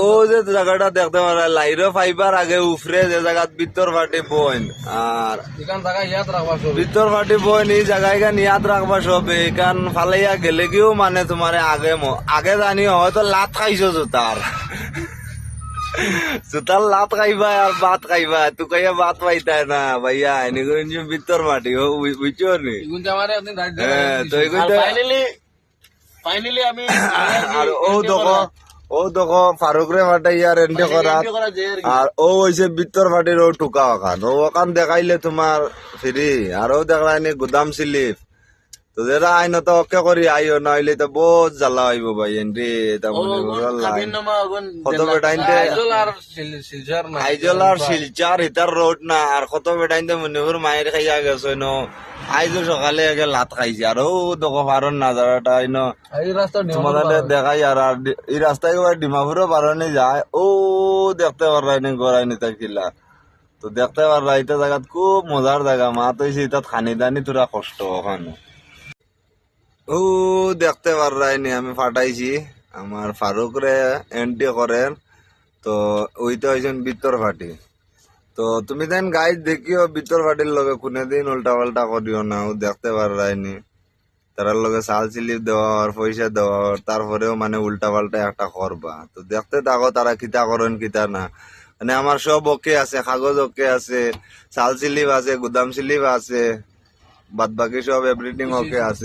ও যে জায়গাটা দেখতে পারা লাইরো ফাইবার আগে উফরে যে জায়গাত ভিতর ফাটি বইন আর ভিতর ফাটি বইন এই জায়গায় ইয়াদ রাখবা সব এখান ফালাইয়া গেলে গিয়েও মানে তোমার আগে জানি হয়তো লাত খাইছো জুতার জুতার লাত খাইবা আর ভাত খাইবা তুই কাইয়া ভাত পাইতাই না ভাইয়া এনে ভিতর মাটি ও বুঝছো নি তো ফাইনালি আমি আর ও দেখো ফারুক রে ফাটাইয়া রেন্ডি করা আর ও হইছে ভিতর ফাটির ও টুকা ওখান ও ওখান দেখাইলে তোমার ফ্রি আর ও দেখাইনি গুদাম স্লিপ তো যেটা আইন তো অকে করি আইও নইলে তো বহুত জ্বালা হইব ভাই এন্ডি কত বেটাইনতে আইজল আর শিলচার হিতার রোড না আর কত বেটাইনতে মনিপুর মায়ের খাইয়া গেছে ন আইজল সকালে আগে লাত খাইছে আর ও দেখো পারন নাজারাটা আইন তোমাদের দেখাই আর এই রাস্তায় ডিমাপুরও পারনে যায় ও দেখতে পারাইনি গড়াইনি তাকিলা তো দেখতে পারা এটা জায়গাত খুব মজার জায়গা মা তো তাত খানি দানি তোরা কষ্ট ওখানে ও দেখতে পারাইনি আমি ফাটাইছি আমার ফারুক রে এন্ট্রি করেন তো ওইটা হয়েছেন ভিতর ফাটি তো তুমি দেন গাইড দেখিও ভিতর ফাটির লগে কোনদিন উল্টা পাল্টা করিও না ও দেখতে পারাইনি তারার লগে চাল স্লিপ দেওয়ার পয়সা দেওয়ার তারপরেও মানে উল্টা পাল্টা একটা করবা তো দেখতে থাকো তারা কিতা করেন কিতা না মানে আমার সব ওকে আছে কাগজ ওকে আছে চাল স্লিপ আছে গুদাম স্লিপ আছে বাদ বাকি সব এভরিথিং ওকে আছে